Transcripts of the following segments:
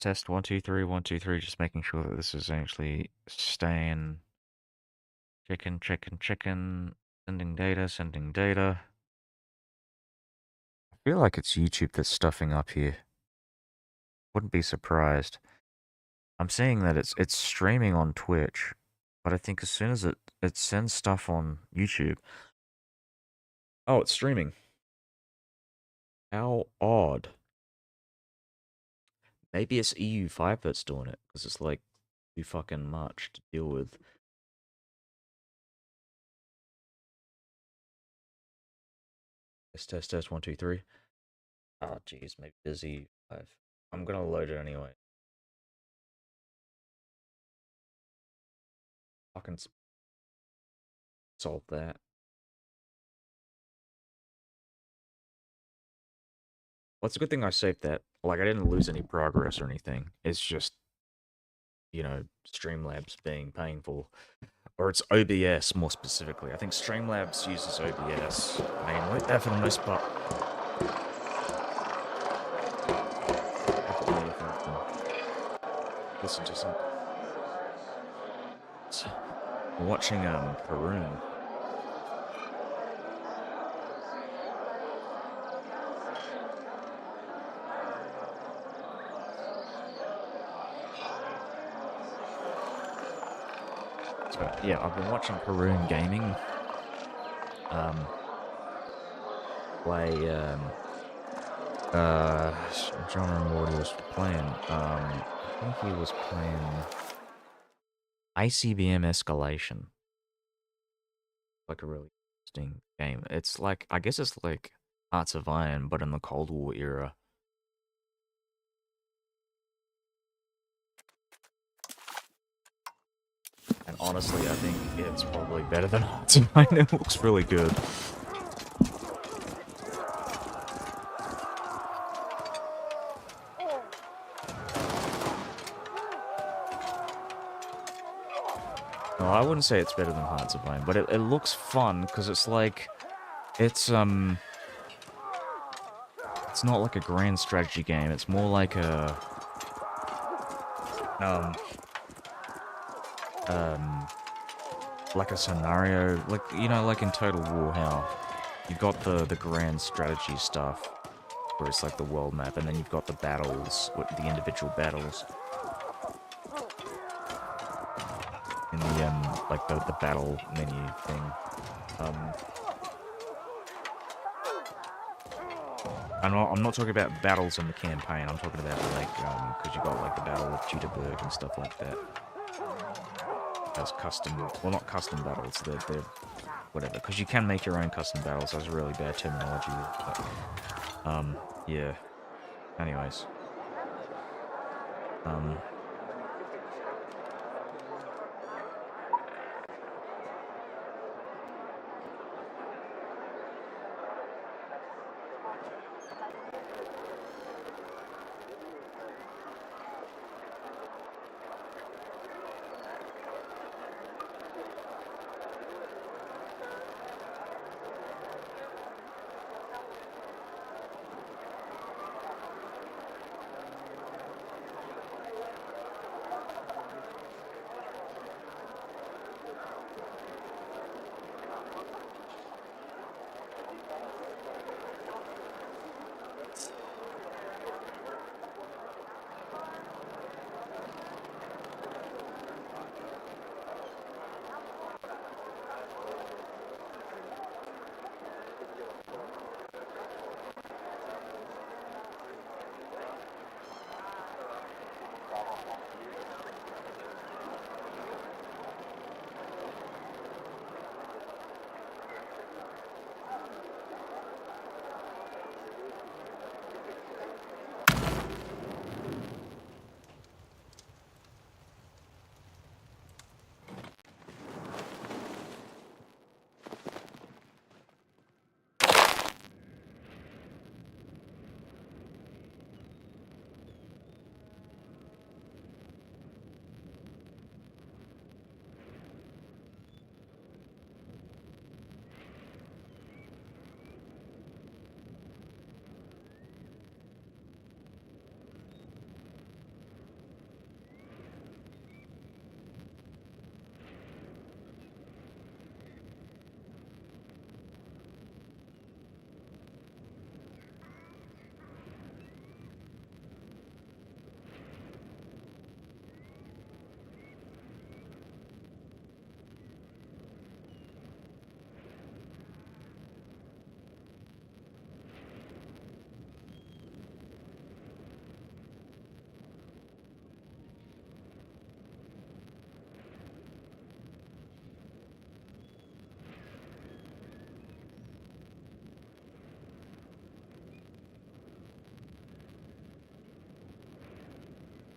Test 1 2 3 1 2 3. Just making sure that this is actually staying. Chicken, chicken, chicken. Sending data, sending data. I feel like it's YouTube that's stuffing up here. Wouldn't be surprised. I'm seeing that it's streaming on Twitch, but I think as soon as it sends stuff on YouTube. Oh, it's streaming. How odd. Maybe it's EU5 that's doing it because it's like too fucking much to deal with. Test 1 2 3. Oh, jeez, maybe busy. I'm gonna load it anyway. Fucking solve that. Well, it's a good thing I saved that. Like, I didn't lose any progress or anything. It's just, Streamlabs being painful. Or it's OBS more specifically. I think Streamlabs uses OBS mainly, for the most part. Listen to some. I'm watching Perun. So yeah, I've been watching Perun Gaming. Play I'm trying to remember what he was playing. I think he was playing ICBM Escalation. Like a really interesting game. It's like, I guess it's like Hearts of Iron, but in the Cold War era. And honestly, I think it's probably better than Hearts of Iron. It looks really good. No, I wouldn't say it's better than Hearts of Iron, but it looks fun because it's like, it's it's not like a grand strategy game. It's more like a um um like a scenario, like, like in Total War, how you've got the grand strategy stuff, where it's like the world map, and then you've got the battles, with the individual battles, in the like the battle menu thing. Um, I'm not talking about battles in the campaign. I'm talking about like because you got like the Battle of Jüterbog and stuff like that. As custom, well, not custom battles. They're whatever, because you can make your own custom battles. That's really bad terminology, but yeah. Anyways, um,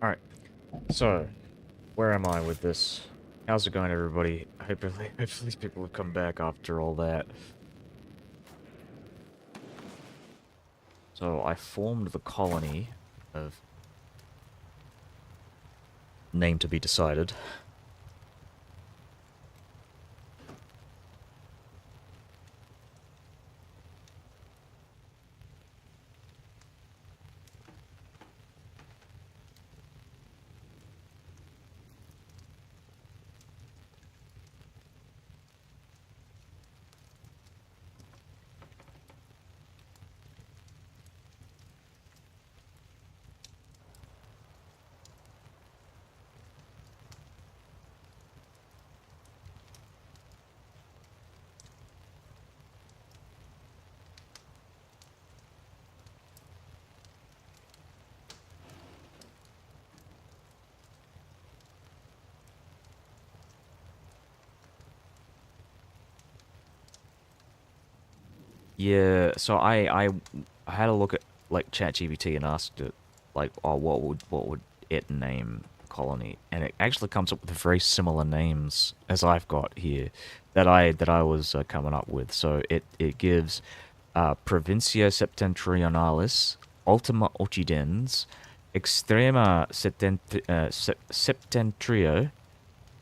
Alright, so, where am I with this? How's it going, everybody? Hopefully people have come back after all that. So, I formed the colony of name to be decided. Yeah, so I had a look at like ChatGPT and asked it like, oh, what would it name colony, and it actually comes up with very similar names as I've got here that I was coming up with. So it gives Provincia Septentrionalis, Ultima Occidens, Extrema Septentrio,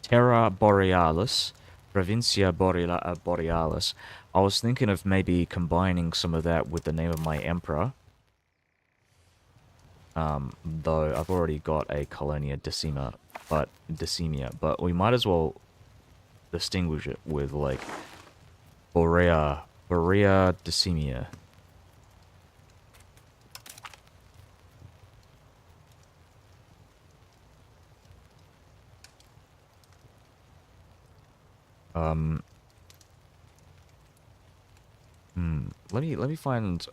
Terra Borealis, Provincia Borealis. I was thinking of maybe combining some of that with the name of my emperor. Though I've already got a Colonia Decimia, but we might as well distinguish it with like Borea Decimia. Um, let me find.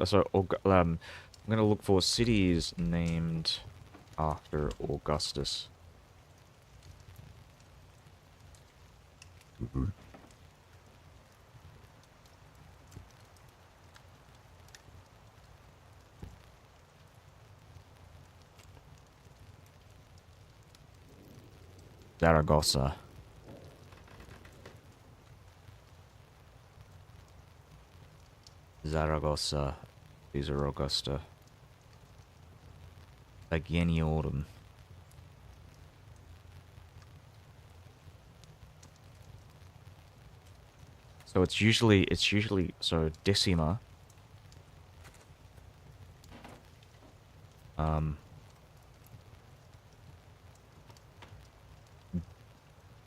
I'm gonna look for cities named after Augustus. Zaragoza. Zaragoza. These are Augusta. Ageniorum. So it's usually so Decima.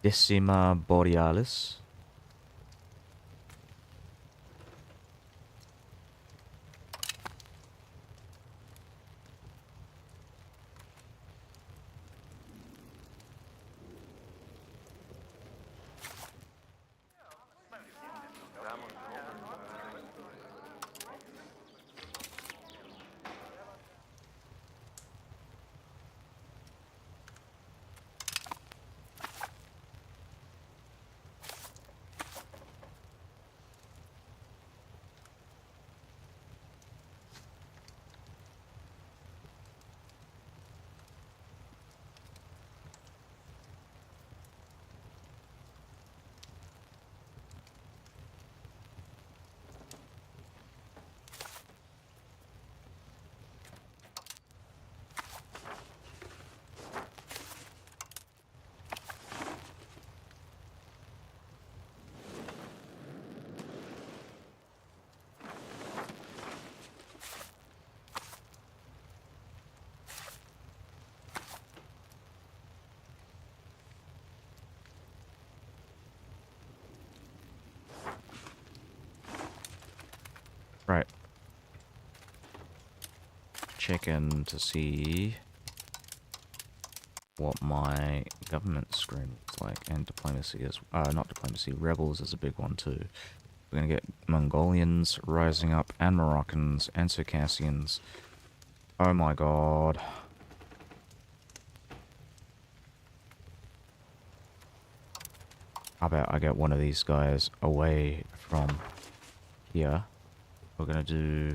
Decima Borealis. Right. Checking to see what my government screen looks like, and diplomacy is not diplomacy, rebels is a big one too. We're gonna get Mongolians rising up, and Moroccans, and Circassians. Oh my god. How about I get one of these guys away from here? We're gonna do...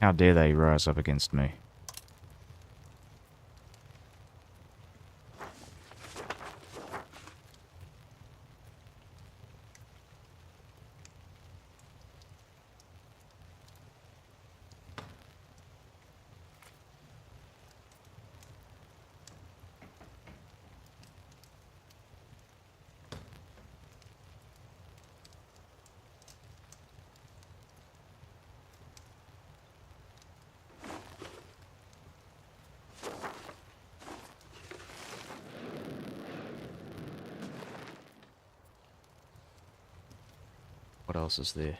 How dare they rise up against me? What else is there?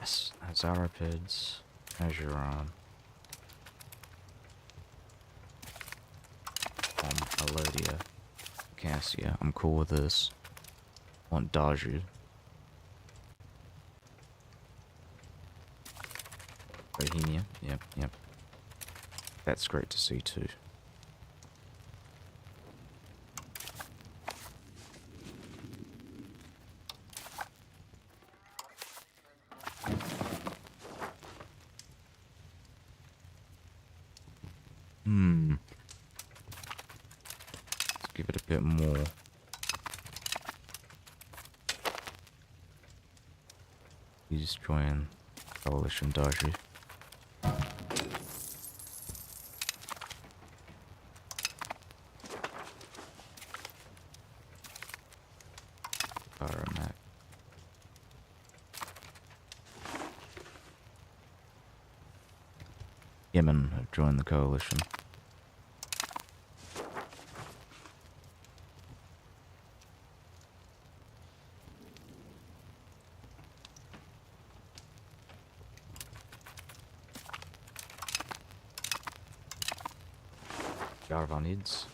Yes, Azarapids, Azuron, Alodia, Cassia. I'm cool with this. Want Daju. Bohemia. Yep, yep. That's great to see too. Let's give it a bit more. Please join Coalition Daju. Map. Yemen have joined the coalition. Yarvanids.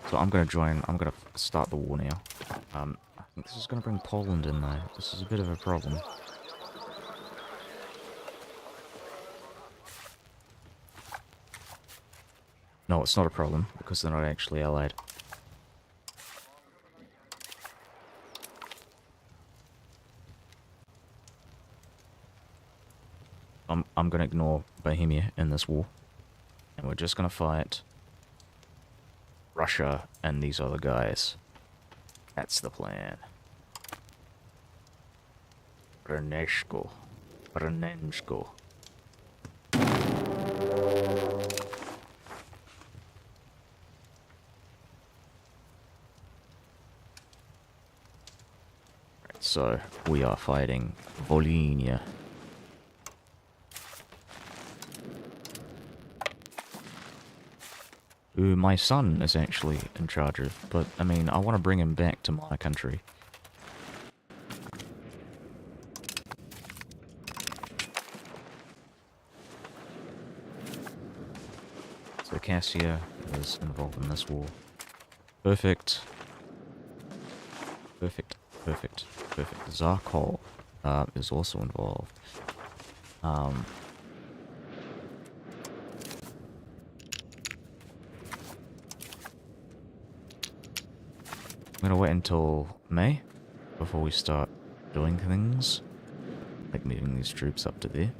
So I'm gonna join. I'm gonna start the war now. I think this is gonna bring Poland in though. This is a bit of a problem. No, it's not a problem because they're not actually allied. I'm gonna ignore Bohemia in this war, and we're just gonna fight Russia and these other guys. That's the plan. Bruneshko. Brunensko. So, we are fighting Volhynia. Who my son is actually in charge of, but, I mean, I want to bring him back to my country. So Cassia is involved in this war. Perfect. Perfect. Perfect. Perfect. Zarkol is also involved. I'm gonna wait until May before we start doing things. Like moving these troops up to there.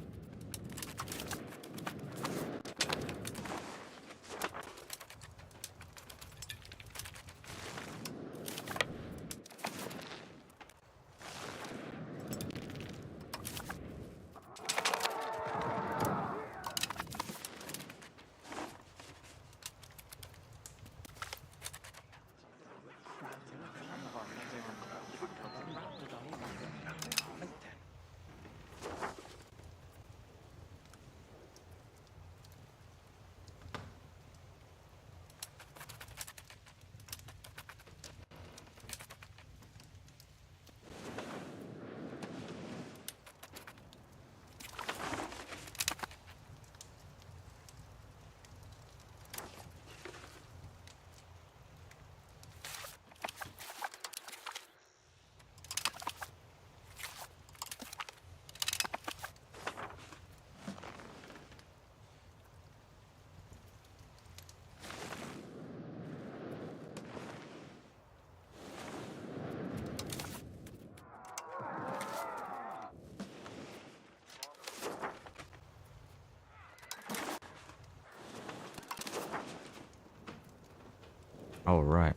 Oh, right.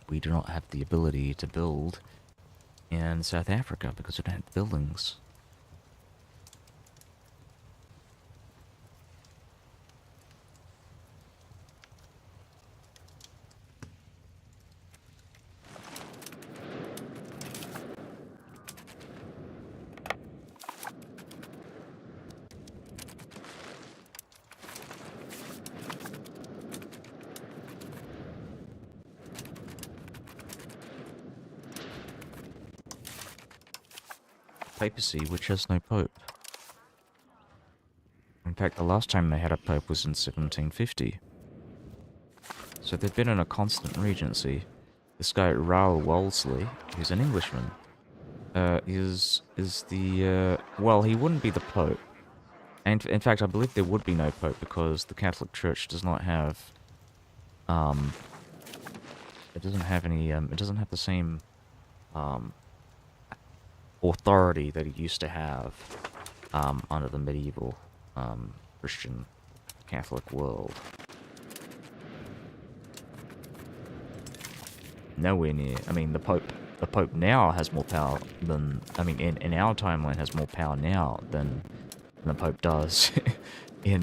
We do not have the ability to build in South Africa because we don't have buildings. Papacy, which has no pope. In fact, the last time they had a pope was in 1750. So they've been in a constant regency. This guy, Raoul Wolseley, who's an Englishman, is the, well, he wouldn't be the pope. And in fact, I believe there would be no pope because the Catholic Church does not have, it doesn't have any, it doesn't have the same, authority that it used to have, under the medieval, Christian Catholic world. Nowhere near. I mean, the Pope now has more power than, I mean, in our timeline has more power now than the Pope does in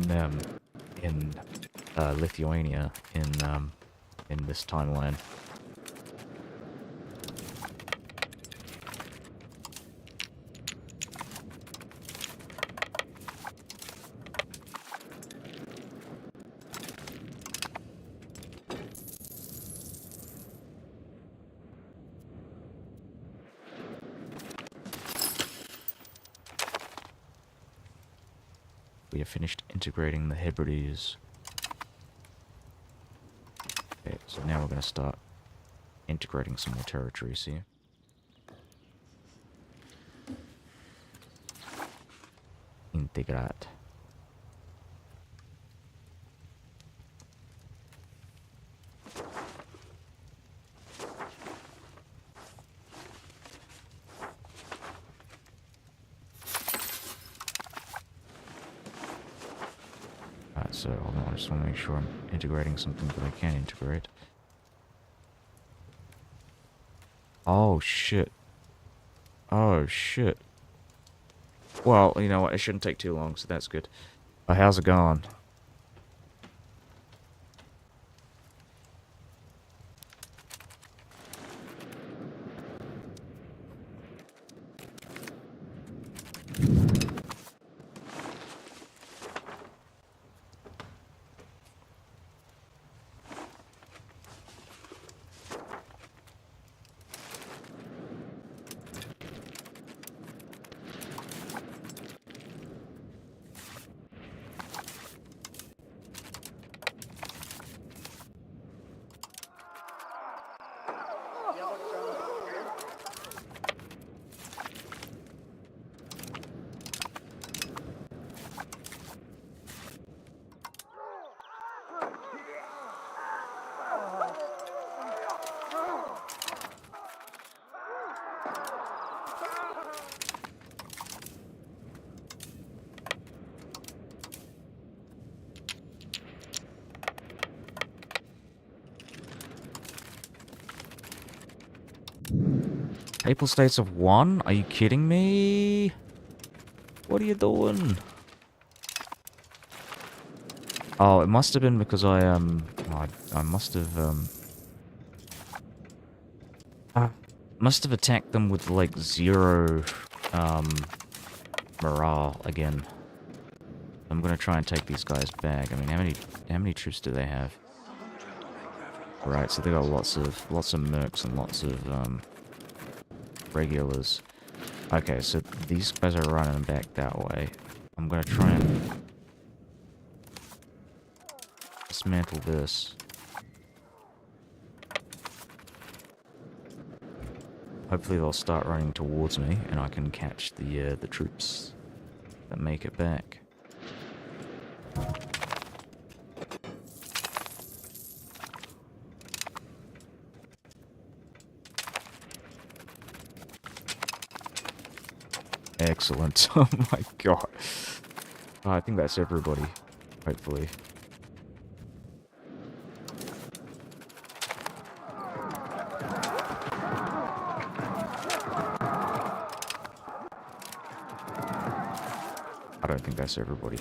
Lithuania in this timeline. We have finished integrating the Hebrides. Okay, so now we're going to start integrating some more territories here. Integrat. So hold on, I just want to make sure I'm integrating something that I can integrate. Oh shit. Oh shit. Well, you know what, it shouldn't take too long, so that's good. How's it going? Papal States of 1? Are you kidding me? What are you doing? Oh, it must have been because I must have attacked them with, like, 0, morale again. I'm gonna try and take these guys back. I mean, how many troops do they have? Right, so they got lots of mercs and lots of, regulars. Okay, so these guys are running back that way. I'm gonna try and dismantle this. Hopefully they'll start running towards me and I can catch the troops that make it back. Excellent. Oh my god. I think that's everybody, hopefully. think that's everybody.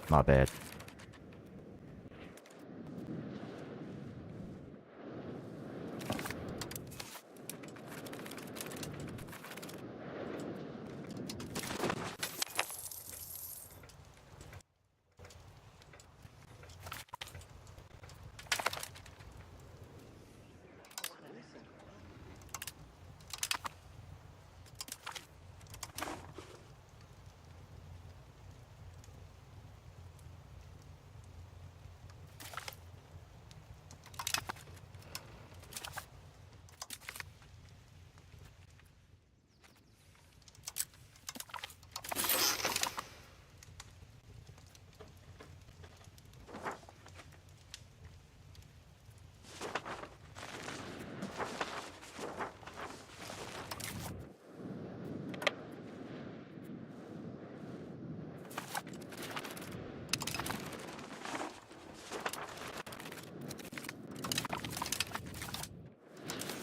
My bad.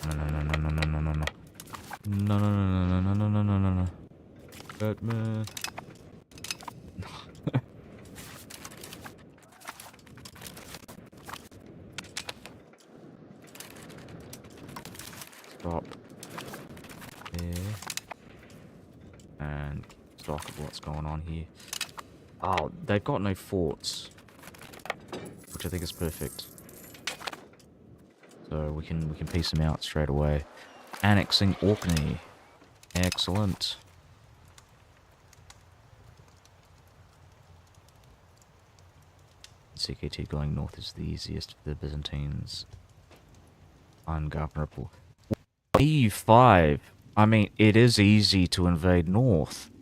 No, no, no, no, no, no, no, no, no. No, no, no, no, no, no, no, no, no, no. Batman. Stop. There. And stock of what's going on here. Oh, they've got no forts. Which I think is perfect. So we can piece them out straight away. Annexing Orkney. Excellent. CKT going north is the easiest for the Byzantines. Ungovernable. EU5. I mean, it is easy to invade north.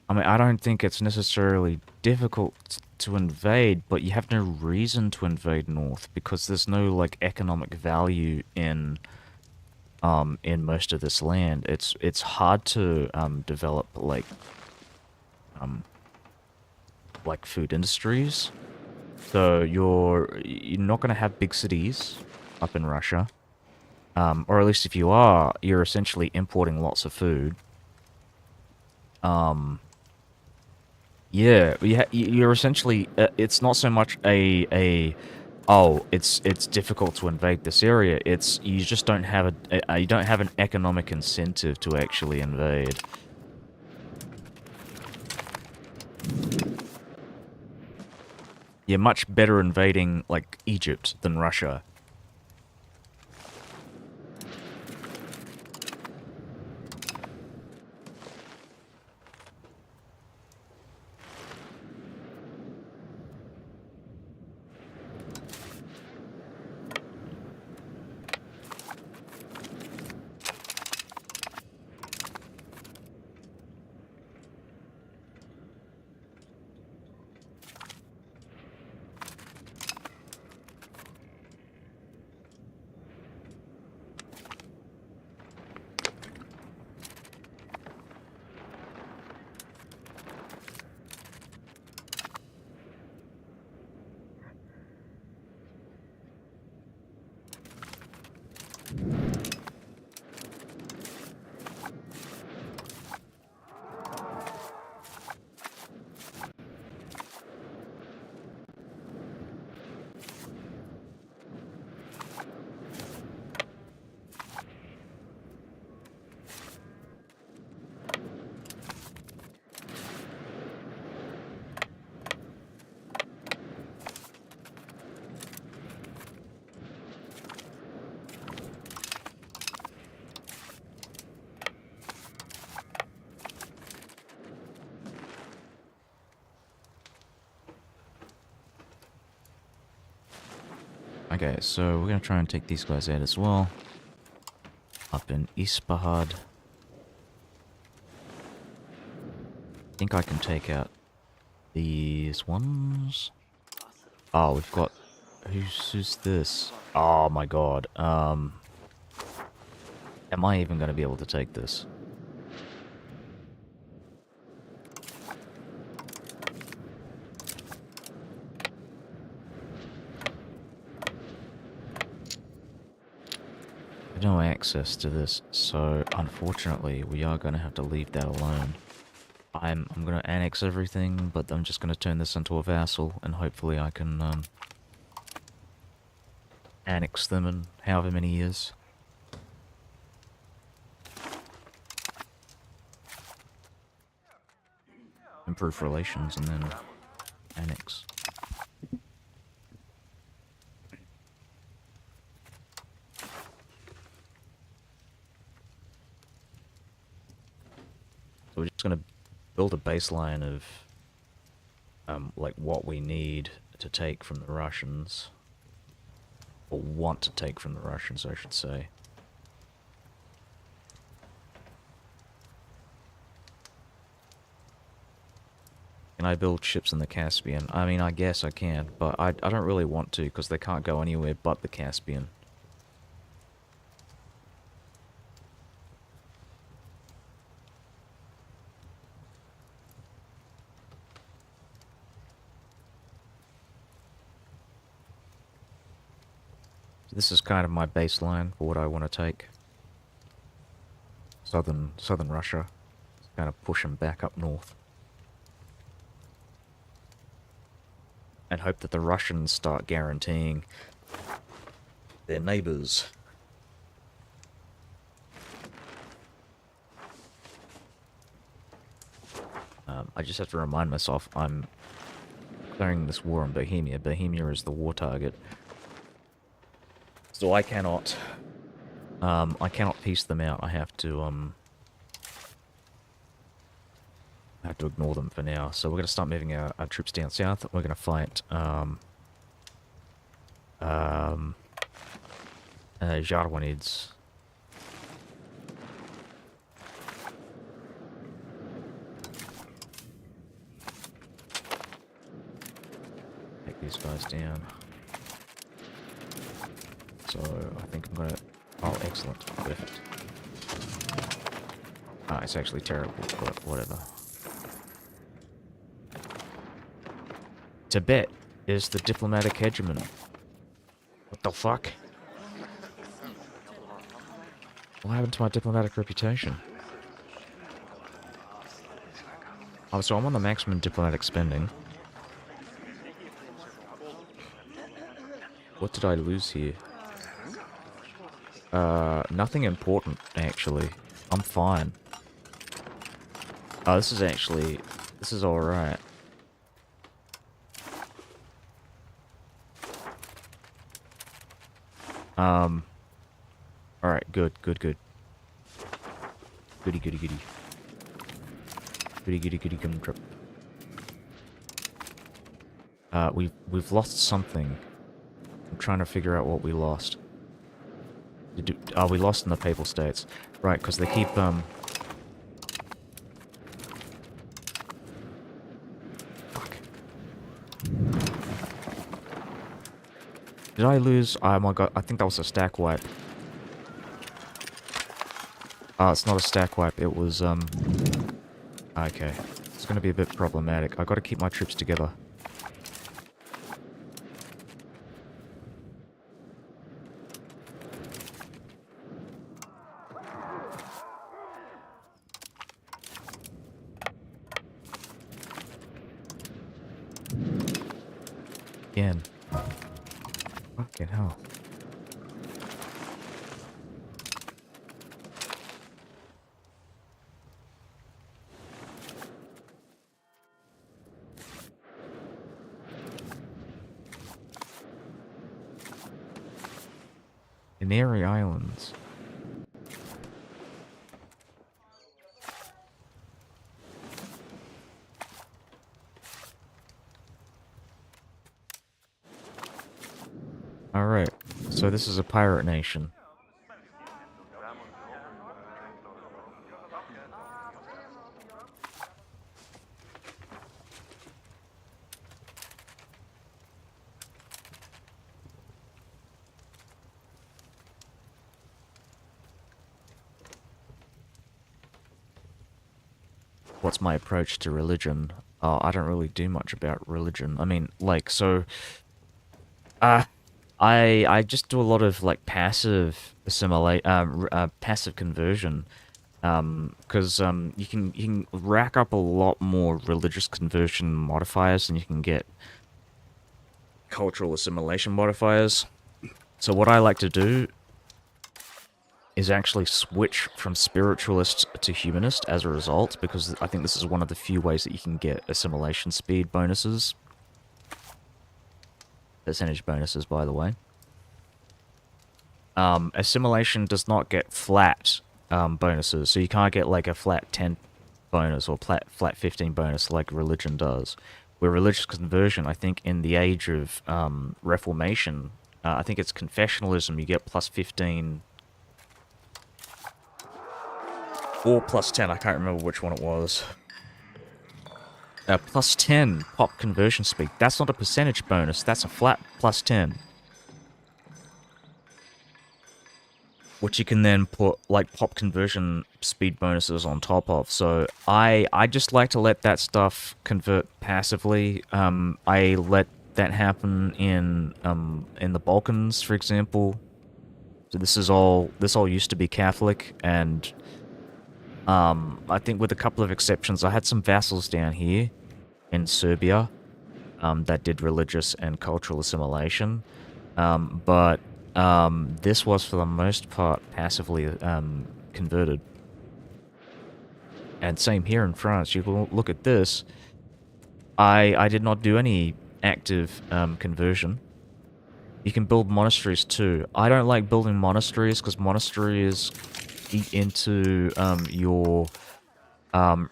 I mean, I don't think it's necessarily difficult to invade, but you have no reason to invade north because there's no like economic value in most of this land. It's hard to develop like food industries. So you're not going to have big cities up in Russia. Or at least if you are, you're essentially importing lots of food. Yeah, you're essentially, it's not so much oh, it's difficult to invade this area. It's, you just don't have you don't have an economic incentive to actually invade. You're much better invading, like, Egypt than Russia. Okay, so we're gonna try and take these guys out as well. Up in Ispahan. I think I can take out these ones. Oh, we've got... Who's this? Oh my god. Am I even gonna be able to take this? No access to this, so unfortunately we are going to have to leave that alone. I'm going to annex everything, but I'm just going to turn this into a vassal, and hopefully I can annex them in however many years. Improve relations and then annex. So we're just going to build a baseline of like what we need to take from the Russians. Or want to take from the Russians, I should say. Can I build ships in the Caspian? I mean, I guess I can, but I don't really want to because they can't go anywhere but the Caspian. This is kind of my baseline for what I want to take. Southern Russia. Kind of push them back up north. And hope that the Russians start guaranteeing their neighbors. I just have to remind myself I'm declaring this war on Bohemia. Bohemia is the war target. So I cannot piece them out. I have to ignore them for now. So we're going to start moving our troops down south. We're going to fight Jarwanids. Take these guys down. So I think I'm going to... Oh, excellent. Perfect. Ah, it's actually terrible, but whatever. Tibet is the diplomatic hegemon. What the fuck? What happened to my diplomatic reputation? Oh, so I'm on the maximum diplomatic spending. What did I lose here? Nothing important, actually. I'm fine. Oh, this is alright. Alright, good. Goody. Goody gumdrop. We've lost something. I'm trying to figure out what we lost. We lost in the Papal States. Right, because they keep, Fuck. Did I lose? Oh my god, I think that was a stack wipe. Oh, it's not a stack wipe, it was, Okay. It's gonna be a bit problematic. I gotta keep my troops together. Again. Fucking hell. Canary Islands. Alright, so this is a pirate nation. What's my approach to religion? Oh, I don't really do much about religion. I mean, like, so, uh, I just do a lot of like passive assimilate, passive conversion, because you can rack up a lot more religious conversion modifiers than you can get cultural assimilation modifiers. So what I like to do is actually switch from spiritualist to humanist as a result, because I think this is one of the few ways that you can get assimilation speed bonuses. Percentage bonuses, by the way. Assimilation does not get flat bonuses, so you can't get like a flat 10 bonus or flat 15 bonus like religion does. Where religious conversion, I think in the age of Reformation, I think it's confessionalism, you get plus 15 or plus 10, I can't remember which one it was. Plus 10 pop conversion speed. That's not a percentage bonus, that's a flat plus 10. Which you can then put like pop conversion speed bonuses on top of. So I just like to let that stuff convert passively. I let that happen in the Balkans, for example. So this all used to be Catholic, and I think with a couple of exceptions, I had some vassals down here in Serbia that did religious and cultural assimilation. But this was for the most part passively converted. And same here in France. You can look at this. I did not do any active conversion. You can build monasteries too. I don't like building monasteries because monasteries eat into your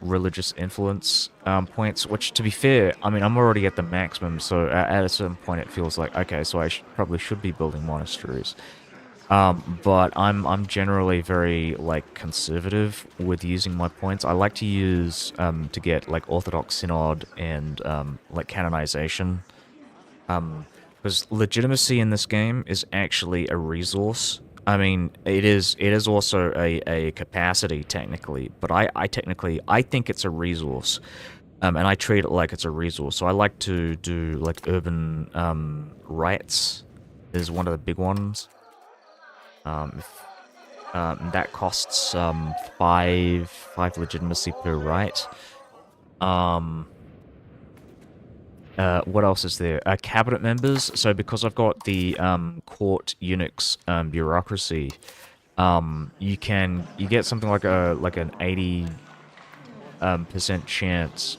religious influence points, which, to be fair, I mean, I'm already at the maximum, so at a certain point it feels like, okay, so I probably should be building monasteries. But I'm generally very, like, conservative with using my points. I like to use, to get, like, Orthodox Synod and, like, canonization. Because legitimacy in this game is actually a resource. I mean, it is also a capacity technically, but I think it's a resource, and I treat it like it's a resource. So I like to do like urban rights is one of the big ones. If, that costs five legitimacy per right. Um, what else is there? Cabinet members. So because I've got the court eunuchs bureaucracy, you get something like an 80 percent chance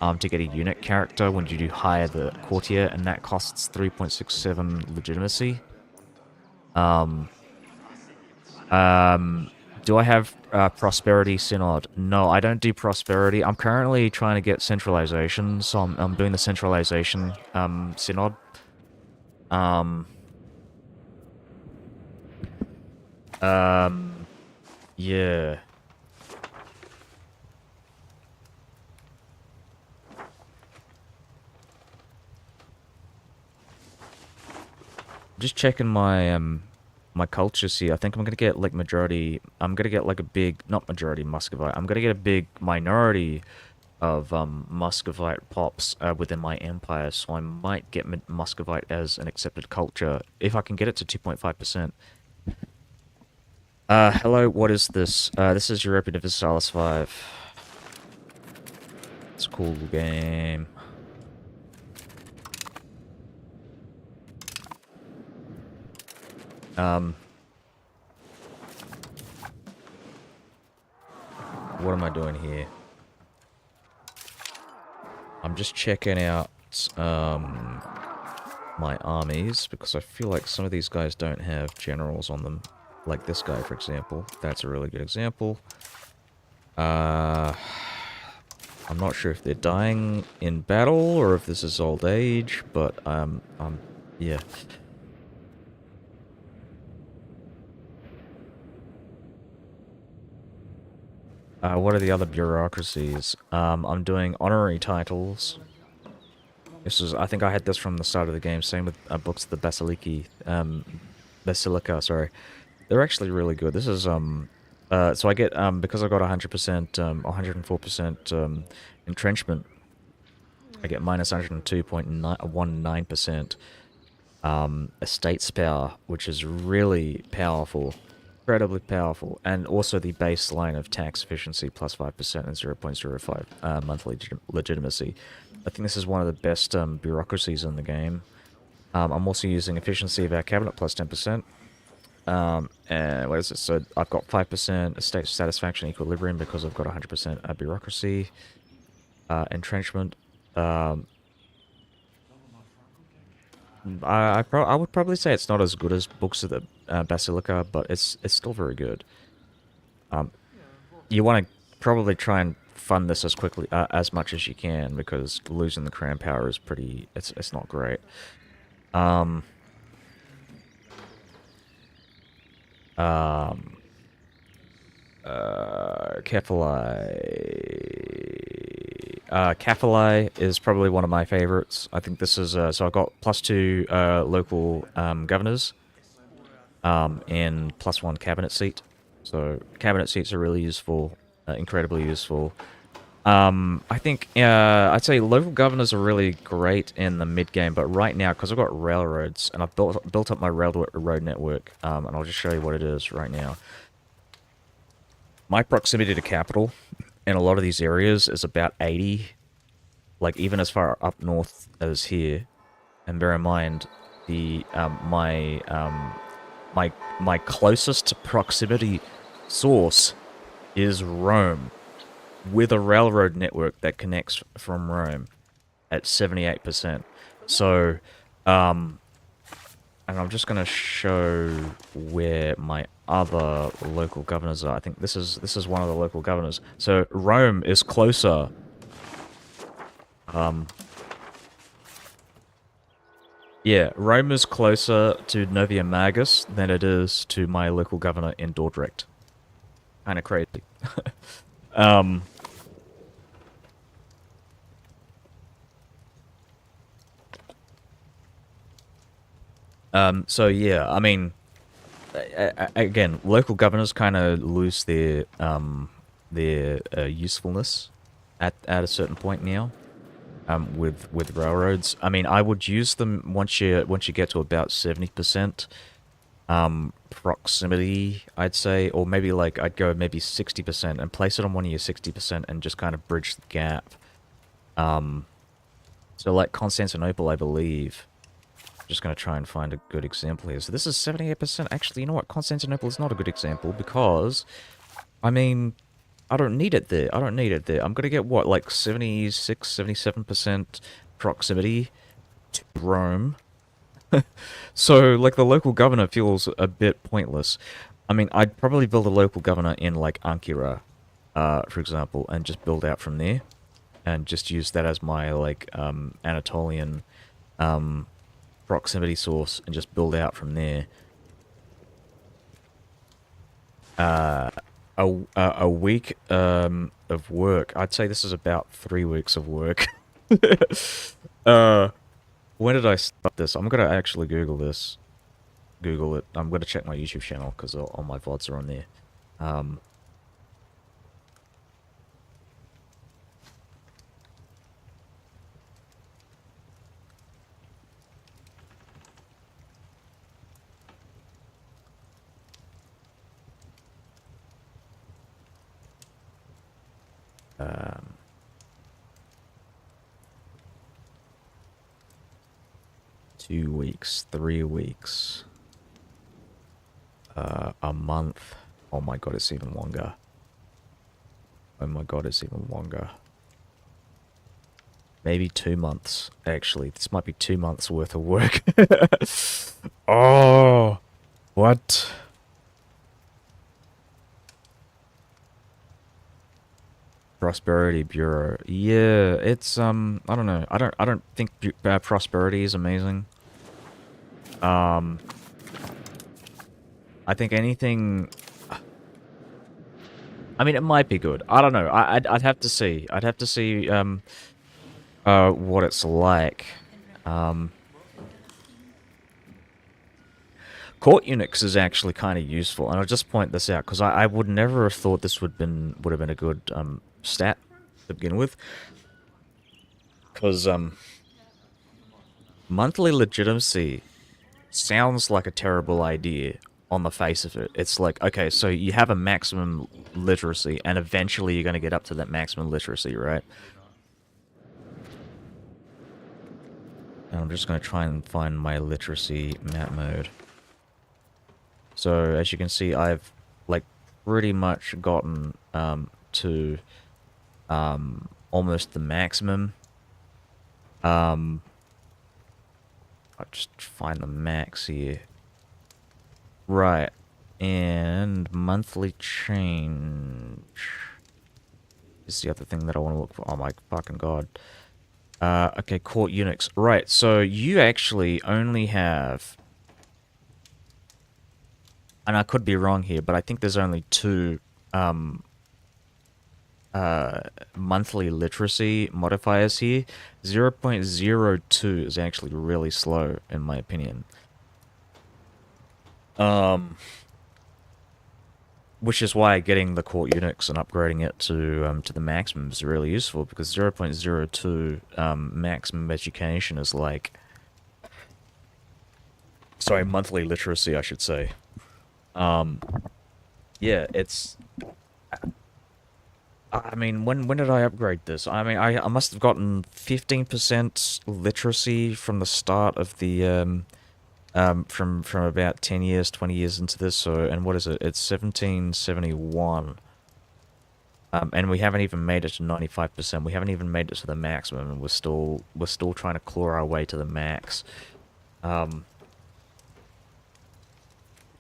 to get a eunuch character when you do hire the courtier, and that costs 3.67 legitimacy. Do I have Prosperity Synod? No, I don't do Prosperity. I'm currently trying to get Centralization, so I'm doing the Centralization Synod. Um, yeah. Just checking my my cultures here. I think I'm gonna get like majority. I'm gonna get like a big, not majority Muscovite. I'm gonna get a big minority of Muscovite pops within my empire. So I might get Muscovite as an accepted culture if I can get it to 2.5%. Hello. What is this? This is Europa Universalis 5. It's a cool game. What am I doing here? I'm just checking out my armies because I feel like some of these guys don't have generals on them. Like this guy, for example. That's a really good example. I'm not sure if they're dying in battle or if this is old age, but yeah. What are the other bureaucracies? I'm doing honorary titles. This is, I think I had this from the start of the game. Same with books of the Basilica. Sorry, they're actually really good. This is so I get because I got 100%, 104% entrenchment. I get minus 102.19% estates power, which is really powerful, incredibly powerful, and also the baseline of tax efficiency plus 5% and 0.05 monthly legitimacy. I think this is one of the best bureaucracies in the game. I'm also using efficiency of our cabinet plus 10%. And what is it? So I've got 5% estate satisfaction equilibrium because I've got 100% bureaucracy, entrenchment. Um, I would probably say it's not as good as Books of the Basilica, but it's still very good. You want to probably try and fund this as quickly as much as you can because losing the crown power is pretty. It's not great. Um, um, Kefalai is probably one of my favorites. I think this is so I got +2 local governors and +1 cabinet seat. So cabinet seats are really useful, incredibly useful. I think I'd say local governors are really great in the mid game, but right now because I've got railroads and I've built up my railroad network, and I'll just show you what it is right now. My proximity to capital in a lot of these areas is about 80, like even as far up north as here. And bear in mind, the my closest proximity source is Rome, with a railroad network that connects from Rome at 78%. So, and I'm just gonna show where my other local governors are. I think this is one of the local governors. So Rome is closer. Yeah, Rome is closer to Novia Magus than it is to my local governor in Dordrecht. Kind of crazy. um, so yeah, I mean, again, local governors kind of lose their usefulness at a certain point now. With railroads, I mean, I would use them once you get to about 70% proximity, I'd say, or maybe like I'd go maybe 60% and place it on one of your 60% and just kind of bridge the gap. So like Constantinople, I believe. Just going to try and find a good example here. So this is 78%. Actually, you know what? Constantinople is not a good example because, I mean, I don't need it there. I don't need it there. I'm going to get, what, like 76, 77% proximity to Rome. So, like, the local governor feels a bit pointless. I mean, I'd probably build a local governor in, like, Ankara, for example, and just build out from there. And just use that as my, like, Anatolian, proximity source and just build out from there. A week of work. I'd say this is about 3 weeks of work. When did I start this? I'm gonna actually Google this. Google it. I'm gonna check my YouTube channel because all my VODs are on there. Um, 2 weeks, 3 weeks, a month. Oh my god, it's even longer. Oh my god, it's even longer. Maybe 2 months, actually. This might be 2 months worth of work. Oh, what? Prosperity Bureau. Yeah, it's I don't know. I don't think prosperity is amazing. I think anything I mean, it might be good. I don't know. I'd have to see. I'd have to see what it's like. Um, Court Unix is actually kind of useful, and I'll just point this out because I would never have thought this would have been a good stat to begin with. Because monthly legitimacy sounds like a terrible idea on the face of it. It's like, okay, so you have a maximum literacy, and eventually you're going to get up to that maximum literacy, right? And I'm just going to try and find my literacy map mode. So as you can see, I've like pretty much gotten to almost the maximum. I'll just find the max here. Right. And monthly change is the other thing that I want to look for. Oh my fucking god. Okay, Court Unix. Right, so you actually only have... And I could be wrong here, but I think there's only two monthly literacy modifiers here. 0.02 is actually really slow, in my opinion. Which is why getting the Court Unix and upgrading it to the maximum is really useful, because 0.02 maximum education is like... Sorry, monthly literacy, I should say. Yeah, it's... I mean, when did I upgrade this? I mean, I must have gotten 15% literacy from the start of the from about 10 years, 20 years into this. So, and what is it? It's 1771. And we haven't even made it to 95%. We haven't even made it to the maximum, and we're still trying to claw our way to the max. At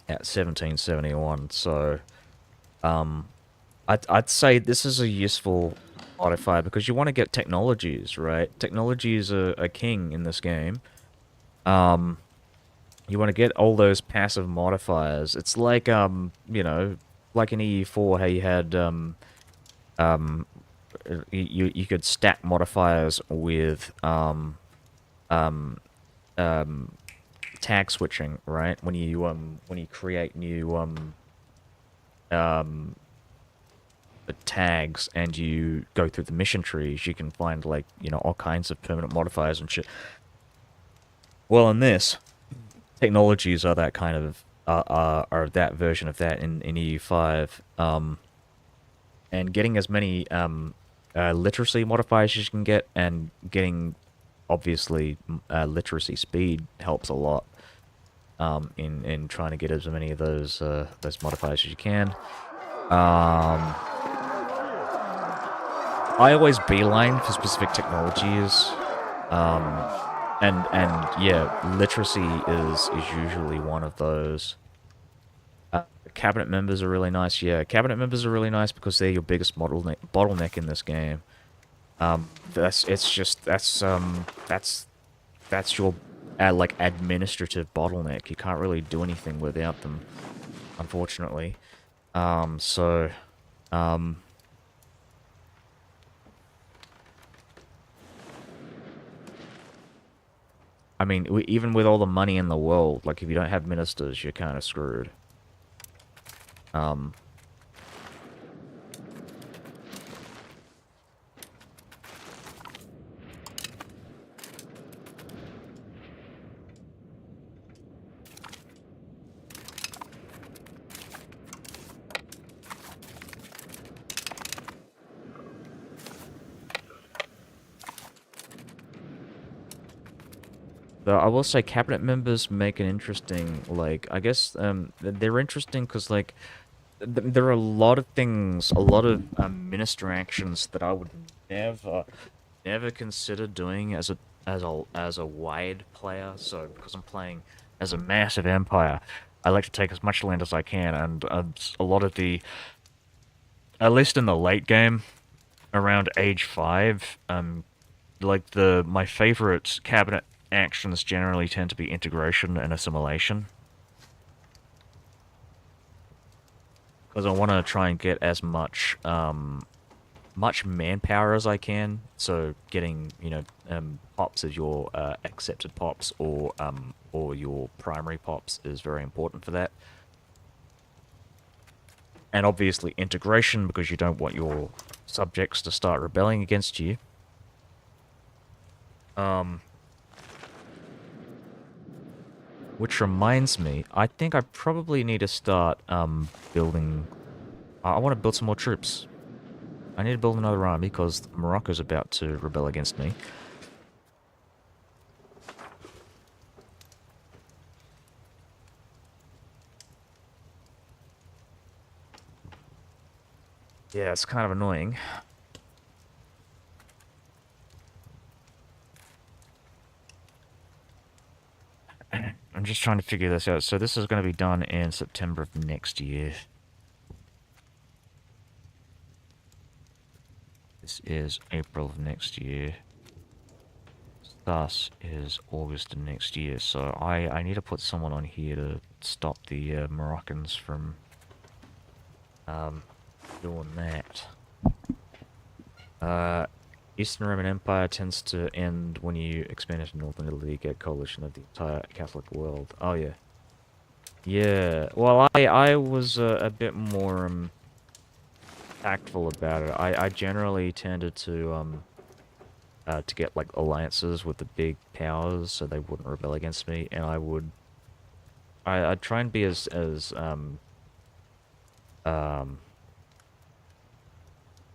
1771. So, I'd say this is a useful modifier because you want to get technologies, right? Technologies are king in this game. You want to get all those passive modifiers. It's like, you know, like in EU4, how you had, you could stack modifiers with, tag switching, right? When you create new, tags and you go through the mission trees, you can find, like, you know, all kinds of permanent modifiers and shit. Well, in this... technologies are that kind of are that version of that in EU5, and getting as many literacy modifiers as you can get, and getting obviously literacy speed helps a lot in trying to get as many of those modifiers as you can. I always beeline for specific technologies. And yeah, literacy is usually one of those. Cabinet members are really nice. Yeah, cabinet members are really nice because they're your biggest bottleneck in this game. That's your like administrative bottleneck. You can't really do anything without them, unfortunately. So I mean, even with all the money in the world, like, if you don't have ministers, you're kind of screwed. Though I will say cabinet members make an interesting, like, I guess, they're interesting because, like, there are a lot of things, a lot of minister actions that I would never consider doing as a wide player. So because I'm playing as a massive empire, I like to take as much land as I can, and a lot of the, at least in the late game, around age 5, like my favorite cabinet actions generally tend to be integration and assimilation. Because I want to try and get as much much manpower as I can. So getting, you know, pops as your accepted pops or your primary pops is very important for that. And obviously integration, because you don't want your subjects to start rebelling against you. Which reminds me, I think I probably need to start building. I want to build some more troops. I need to build another army because Morocco's about to rebel against me. Yeah, it's kind of annoying. I'm just trying to figure this out. So this is going to be done in September of next year. This is April of next year. Thus is August of next year. So I need to put someone on here to stop the Moroccans from doing that. Eastern Roman Empire tends to end when you expand into Northern Italy, get coalition of the entire Catholic world. Oh yeah. Yeah, well I was a bit more tactful about it. I generally tended to get like alliances with the big powers so they wouldn't rebel against me, and I'd try and be as um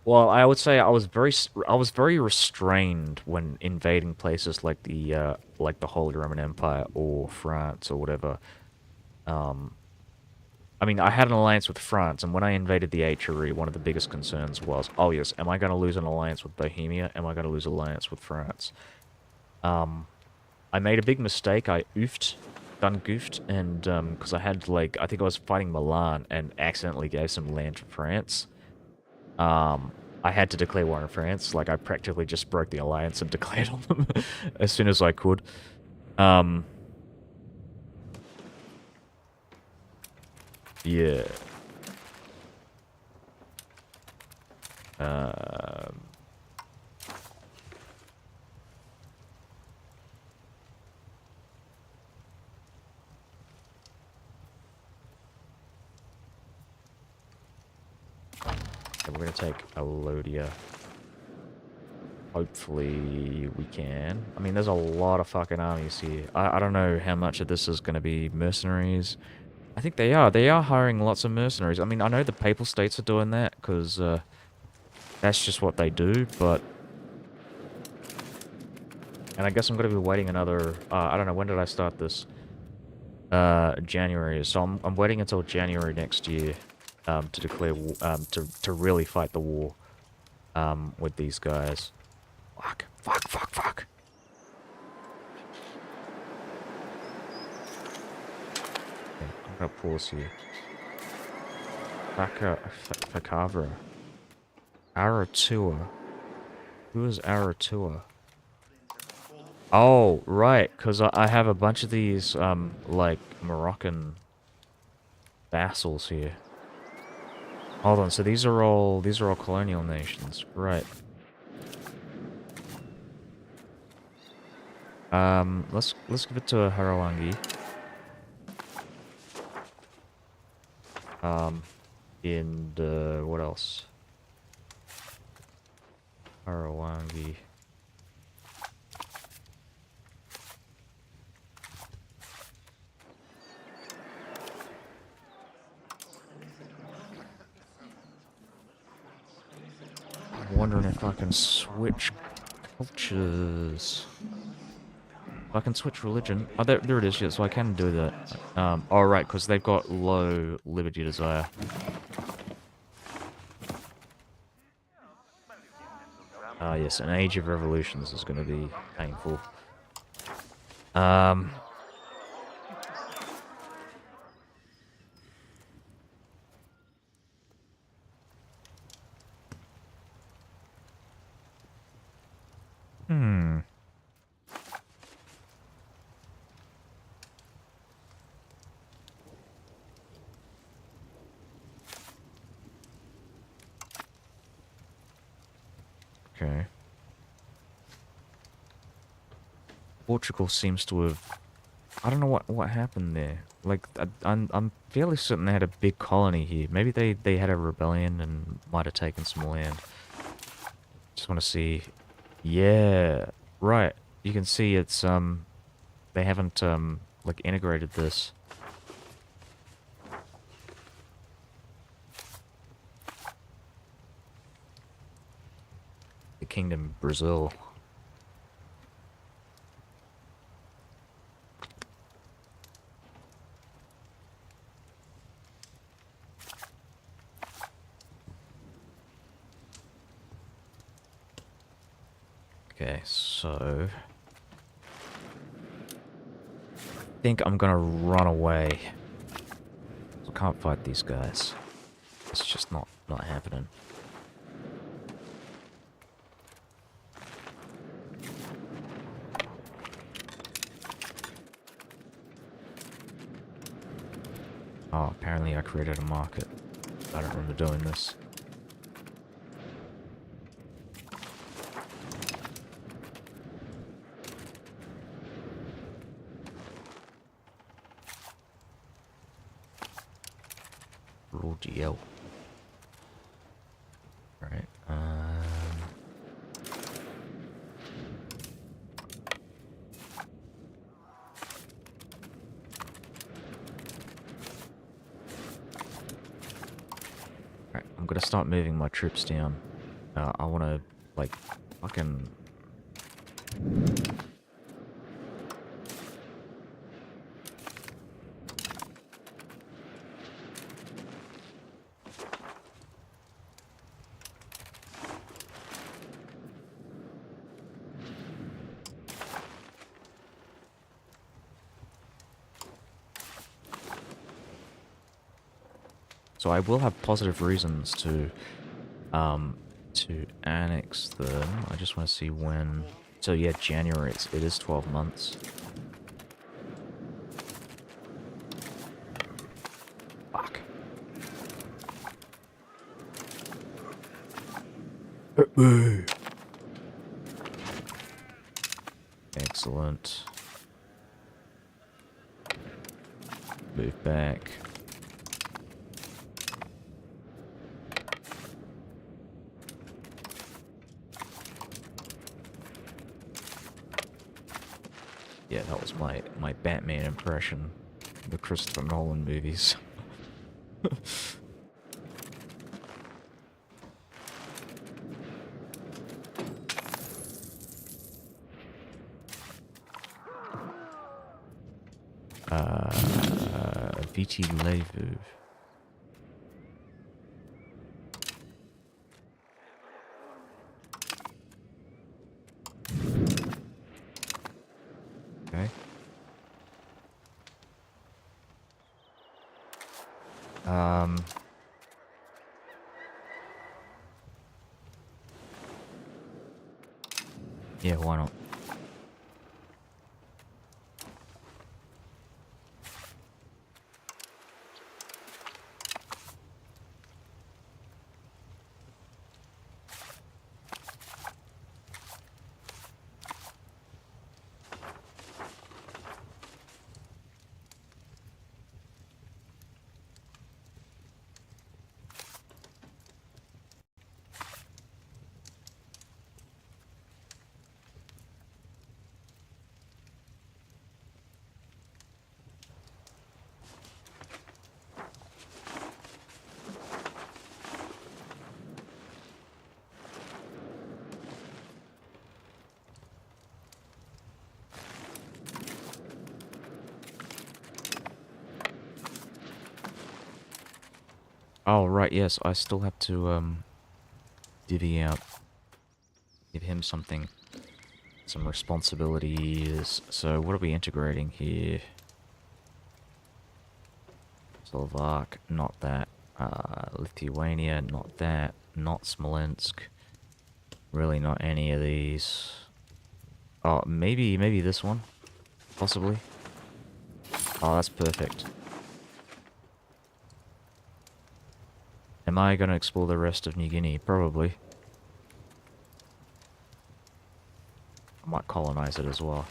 well, I would say I was very restrained when invading places like the Holy Roman Empire or France or whatever. Um, I mean, I had an alliance with France, and when I invaded the HRE, one of the biggest concerns was, oh yes, am I going to lose an alliance with Bohemia? Am I going to lose an alliance with France? I made a big mistake. I done goofed, and because I had like, I think I was fighting Milan and accidentally gave some land to France. I had to declare war on France. Like, I practically just broke the alliance and declared on them as soon as I could. Yeah. Um, we're gonna take Alodia. Hopefully we can. I mean, there's a lot of fucking armies here. I don't know how much of this is gonna be mercenaries. I think they are. They are hiring lots of mercenaries. I mean, I know the Papal States are doing that, because that's just what they do, but... And I guess I'm gonna be waiting another... I don't know, when did I start this? January. So I'm waiting until January next year, to declare... to really fight the war, with these guys. Fuck, fuck, fuck, fuck. Okay, I'm gonna pause here. Fakavra. Aratua. Who is Aratua? Oh, right, because I have a bunch of these, like, Moroccan vassals here. Hold on, so these are all colonial nations, right. Let's give it to a Harawangi. And, what else? Harawangi. I'm wondering if I can switch cultures. I can switch religion. Oh, there it is, yeah, so I can do that. Oh, right, because they've got low liberty desire. Ah, yes, an Age of Revolutions is going to be painful. Hmm. Okay. Portugal seems to have... I don't know what happened there. Like, I'm fairly certain they had a big colony here. Maybe they had a rebellion and might have taken some land. Just want to see... Yeah, right. You can see it's, they haven't, like, integrated this. The Kingdom of Brazil. Okay, so... I think I'm gonna run away. I can't fight these guys. It's just not happening. Oh, apparently I created a market. I don't remember doing this. Raw GL. Right, Alright, I'm gonna start moving my troops down. I wanna, like, fucking... So I will have positive reasons to annex them. I just want to see when. So yeah, January. It is 12 months. Fuck. Excellent. Move back. Yeah, that was my Batman impression. The Christopher Nolan movies. VT Levu. Okay. Yeah, why not? Oh, right, yes, I still have to, divvy out, give him something, some responsibilities. So, what are we integrating here? Slovak, not that. Lithuania, not that. Not Smolensk. Really not any of these. Oh, maybe this one? Possibly? Oh, that's perfect. Am I gonna explore the rest of New Guinea? Probably. might colonize it as well.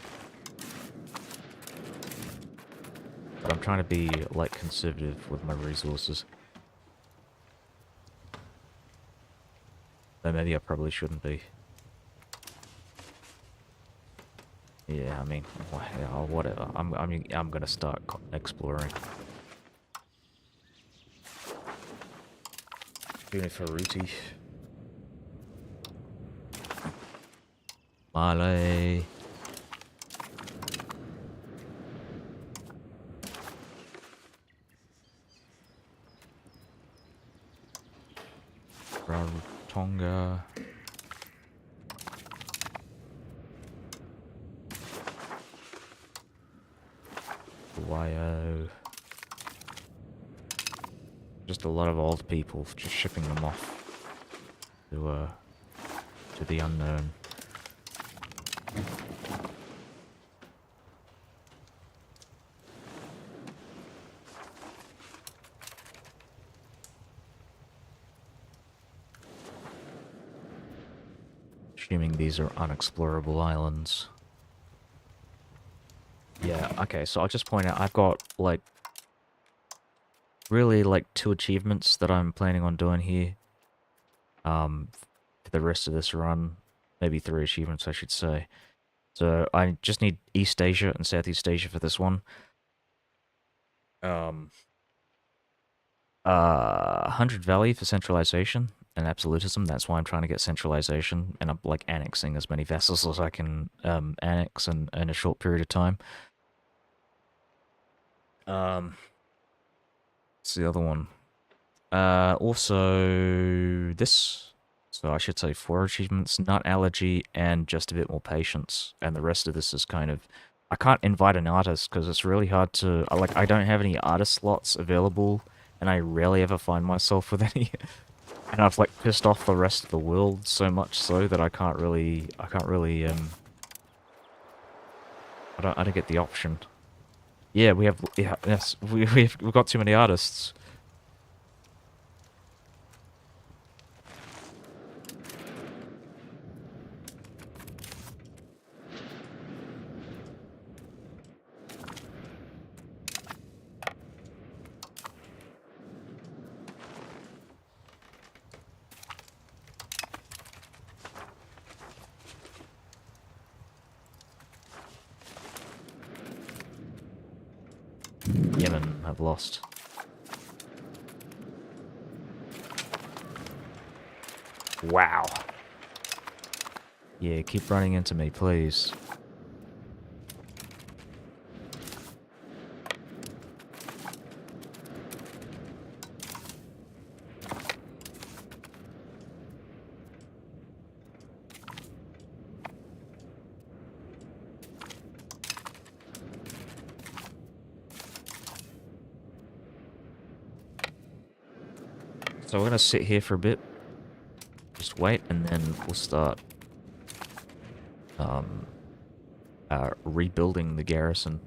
But I'm trying to be, like, conservative with my resources. Though maybe I probably shouldn't be. Yeah, I mean, whatever. I'm gonna start exploring. Universalis. Mare. Rarotonga. Wyo. Just a lot of old people, just shipping them off to the unknown. Assuming these are unexplorable islands. Yeah, okay, so I'll just point out, I've got, like, really, like, 2 achievements that I'm planning on doing here. For the rest of this run. Maybe 3 achievements, I should say. So, I just need East Asia and Southeast Asia for this one. 100 Valley for centralization and absolutism. That's why I'm trying to get centralization, and I'm, like, annexing as many vassals as I can annex in a short period of time. What's the other one? Also, this. So I should say 4 achievements, nut allergy, and just a bit more patience. And the rest of this is kind of... I can't invite an artist because it's really hard to... Like, I don't have any artist slots available, and I rarely ever find myself with any. And I've, like, pissed off the rest of the world so much so that I can't really... I don't get the option. Yeah, we have... Yeah, yes, we've got too many artists. Yemen have lost. Wow. Yeah, keep running into me, please. So we're gonna sit here for a bit. Just wait, and then we'll start rebuilding the garrison.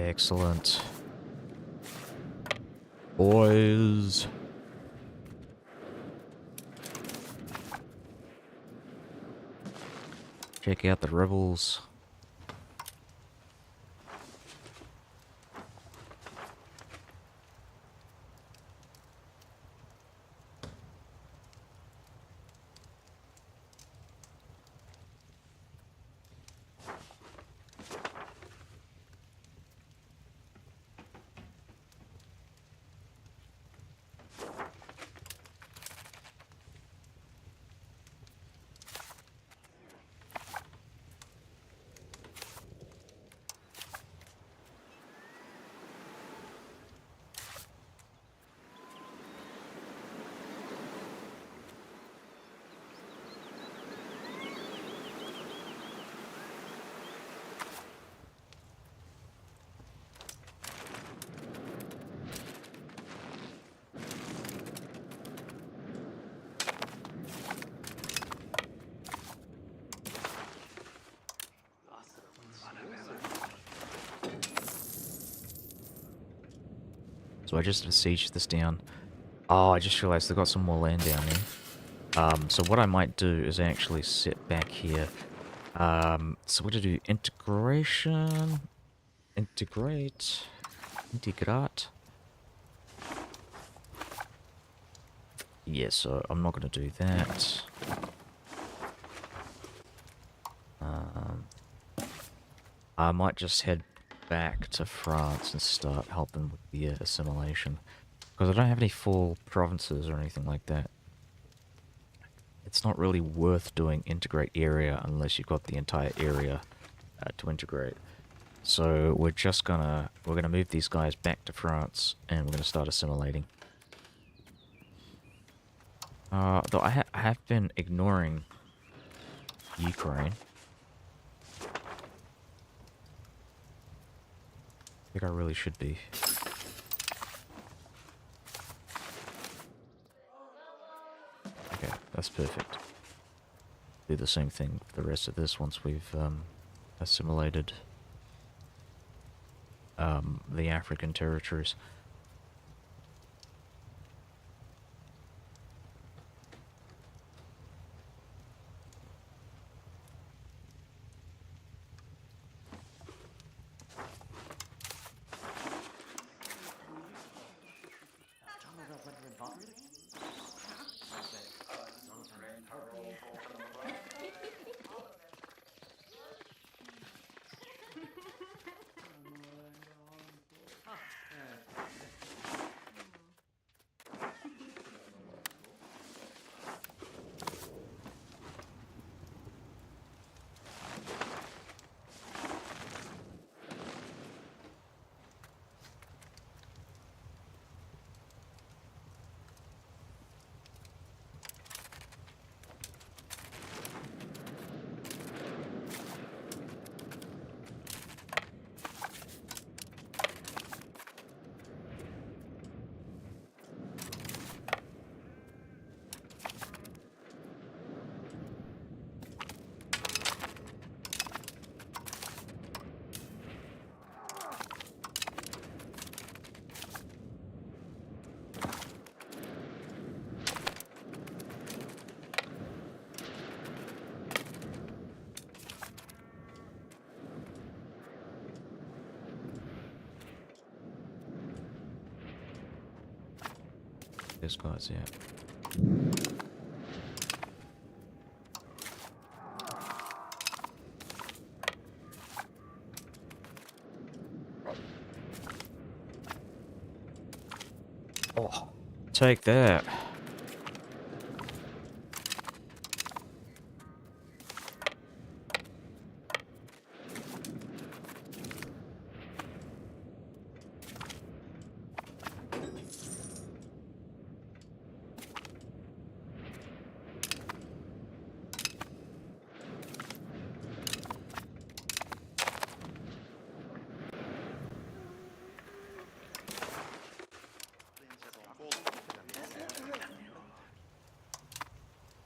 Excellent. Boys. Check out the rebels. So I just besieged this down. Oh, I just realized they've got some more land down there. So what I might do is actually sit back here. So what to do? Integration? Integrate? Integrate? Yeah, so I'm not going to do that. I might just head back to France and start helping with the assimilation. Because I don't have any full provinces or anything like that. It's not really worth doing integrate area unless you've got the entire area to integrate. So we're gonna move these guys back to France and we're gonna start assimilating. Though I have been ignoring Ukraine. I think I really should be. Okay, that's perfect. Do the same thing for the rest of this once we've assimilated the African territories. This guy's out. Oh, take that.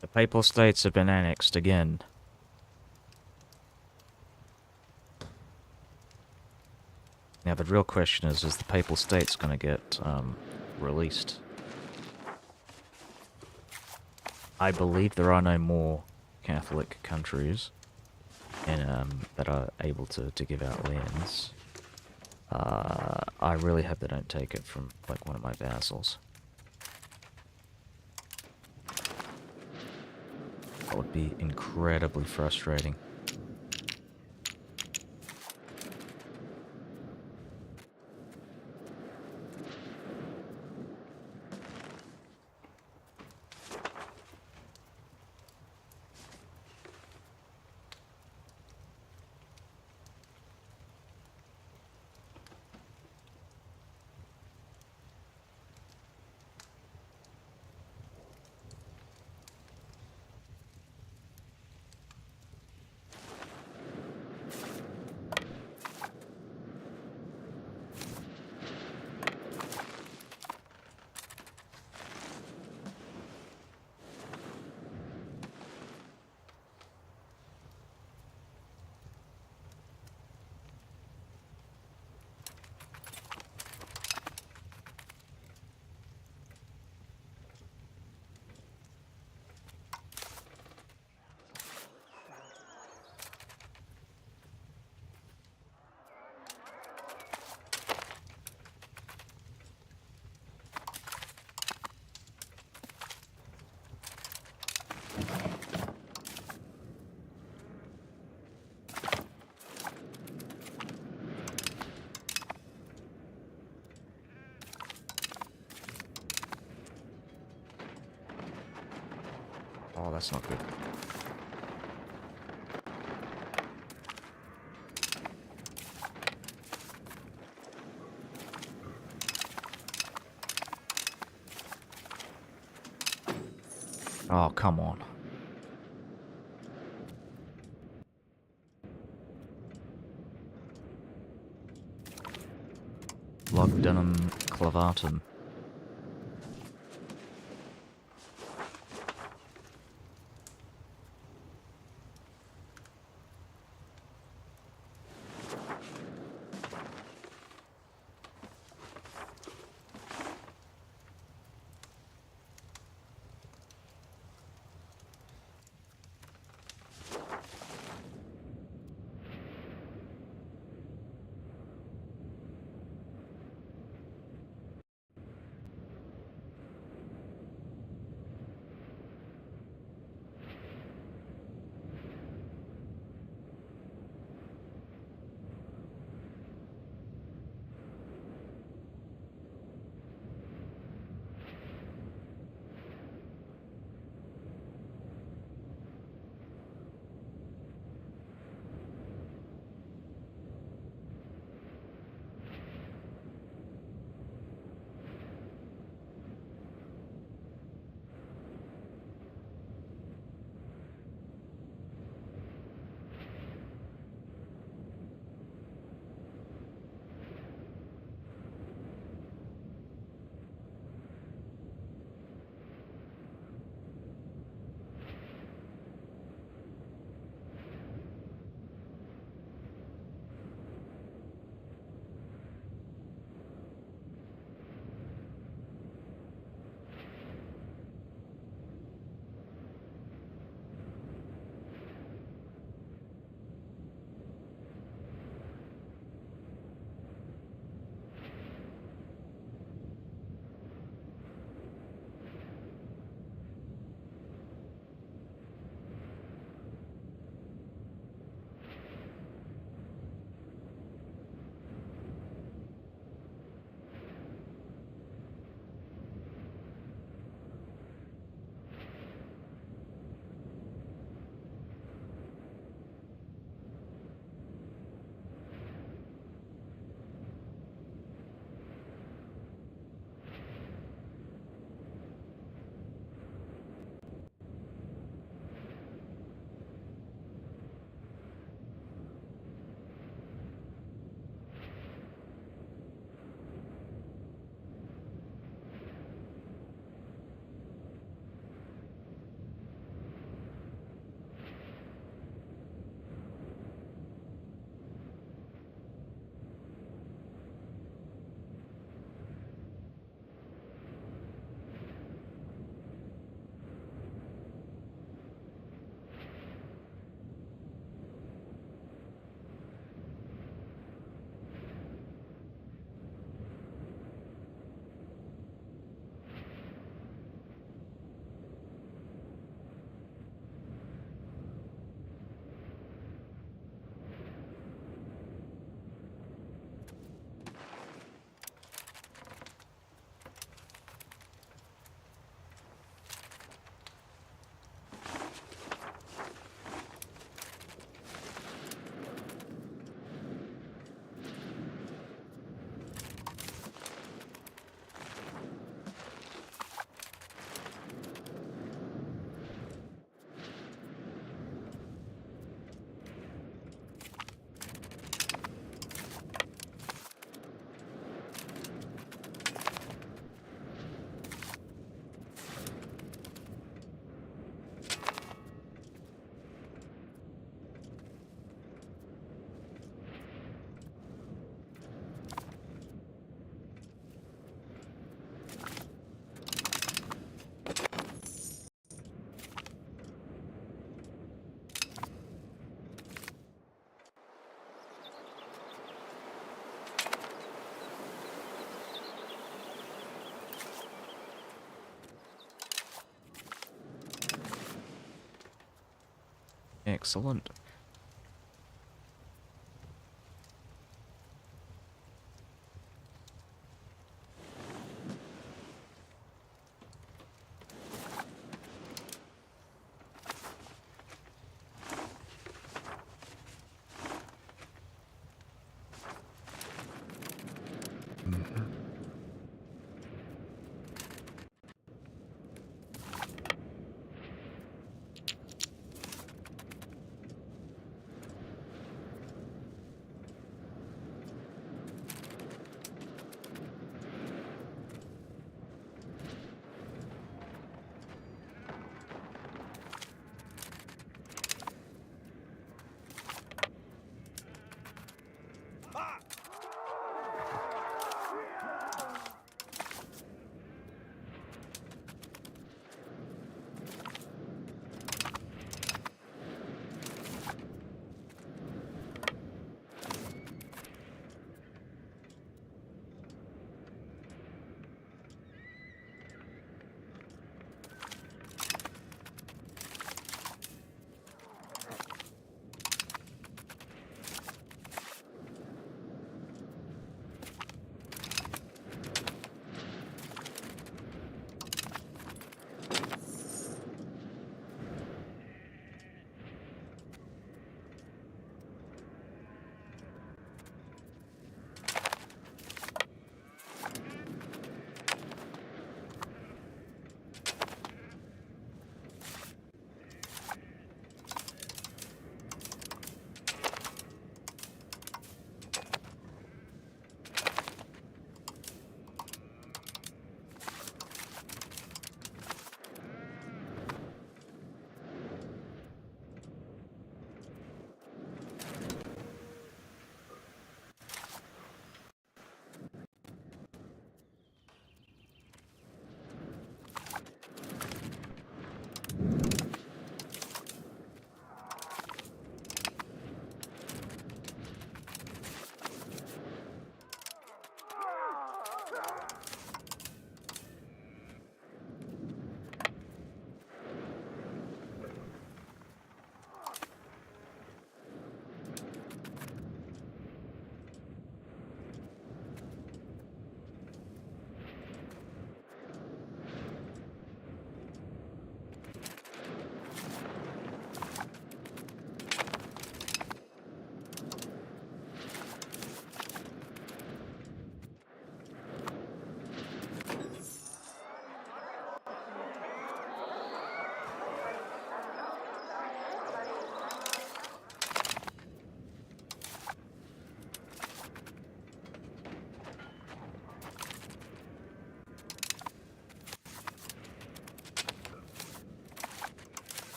The Papal States have been annexed again. Now the real question is the Papal States going to get released? I believe there are no more Catholic countries that are able to give out lands. I really hope they don't take it from like one of my vassals. That would be incredibly frustrating. Oh, that's not good. Oh, come on. Lugdunum clavatum. Excellent.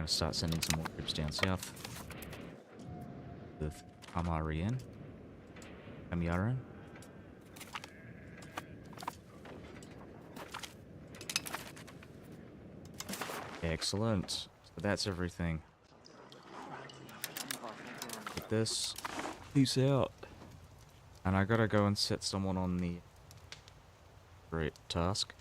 gonna start sending some more troops down south with Amarian. Amyaran. Excellent. So that's everything. With this, peace out. And I gotta go and set someone on the great task.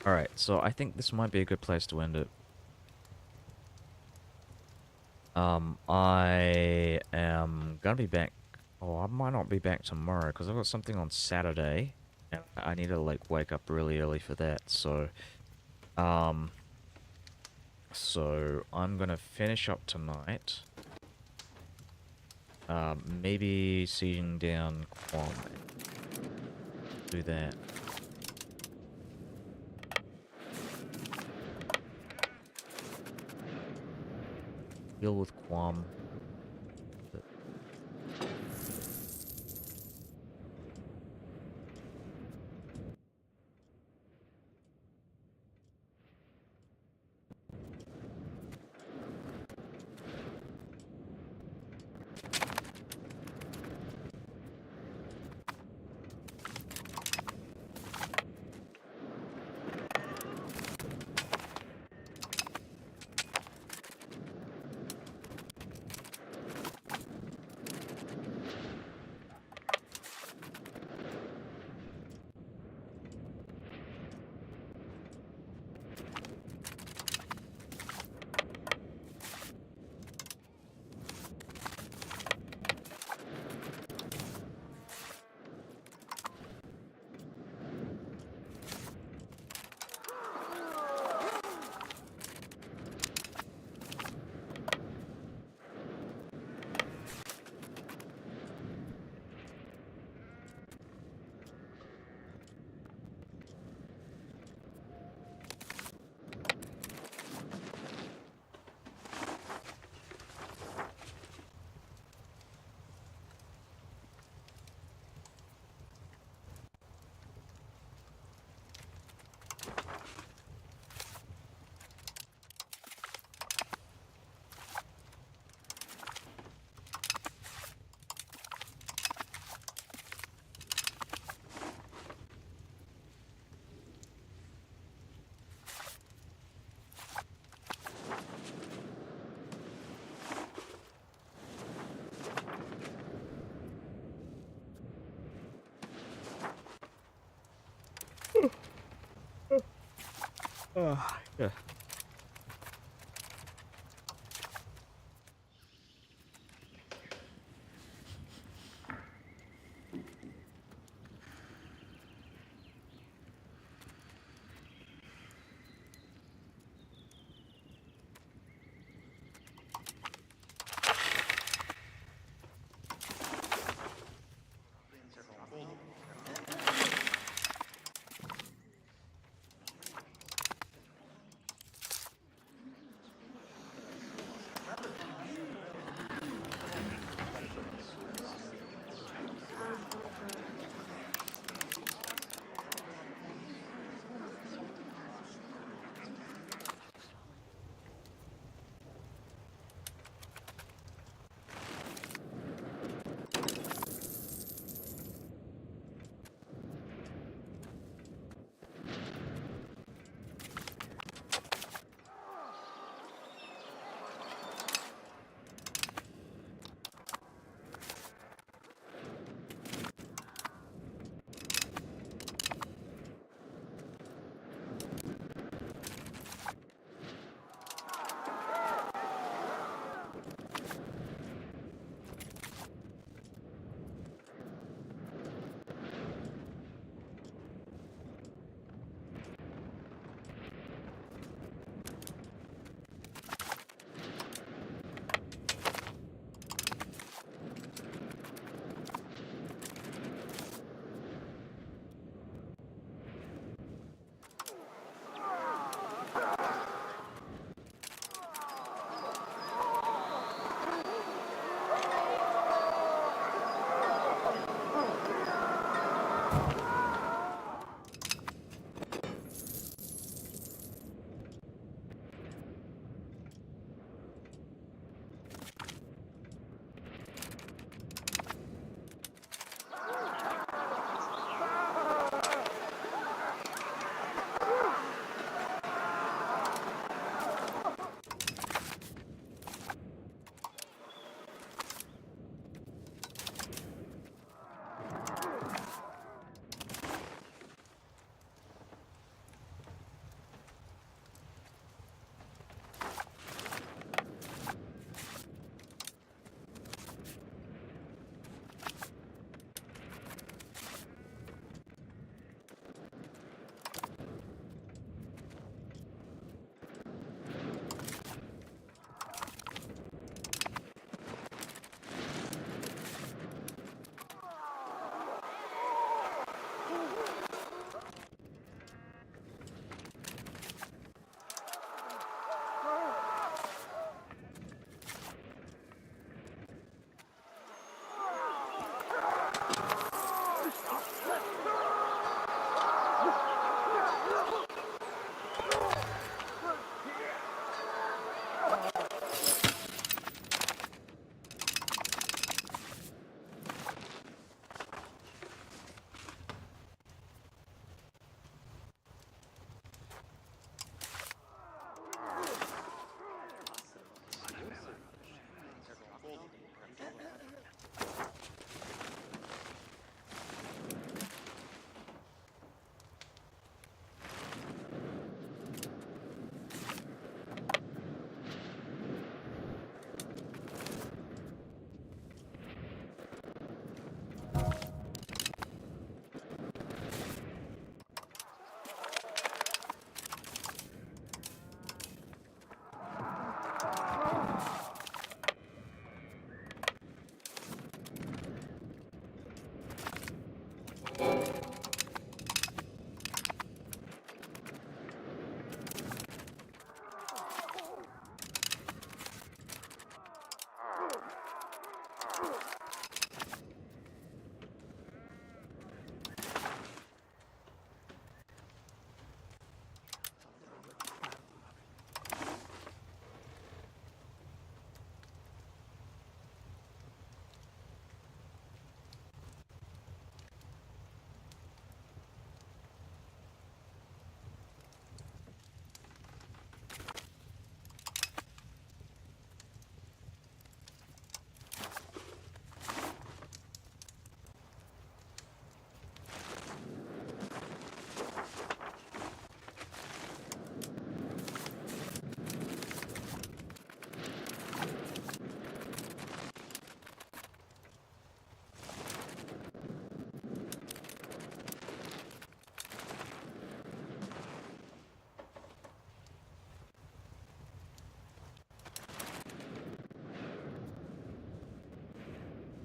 Alright, so I think this might be a good place to end it. I am gonna be back. Oh, I might not be back tomorrow because I've got something on Saturday, and I need to like wake up really early for that. Um, so I'm gonna finish up tonight. Maybe sieging down Quam. Do that. Deal with Quam. Yeah.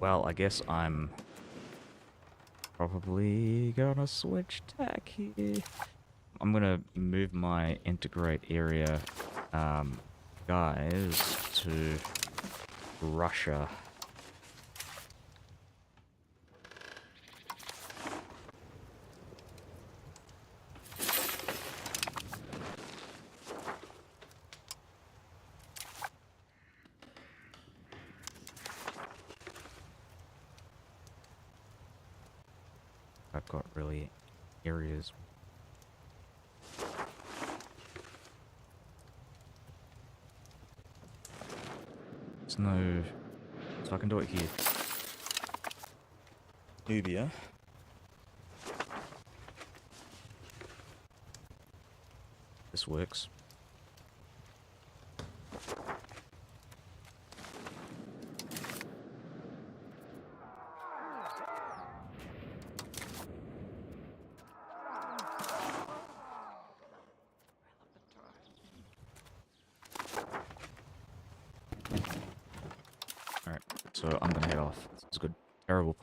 Well, I guess I'm probably gonna switch tack here. I'm gonna move my integrate area, guys, to Russia. I've got really areas. There's no... So I can do it here. Nubia. This works. Alright, so I'm gonna head off. It's good. Terrible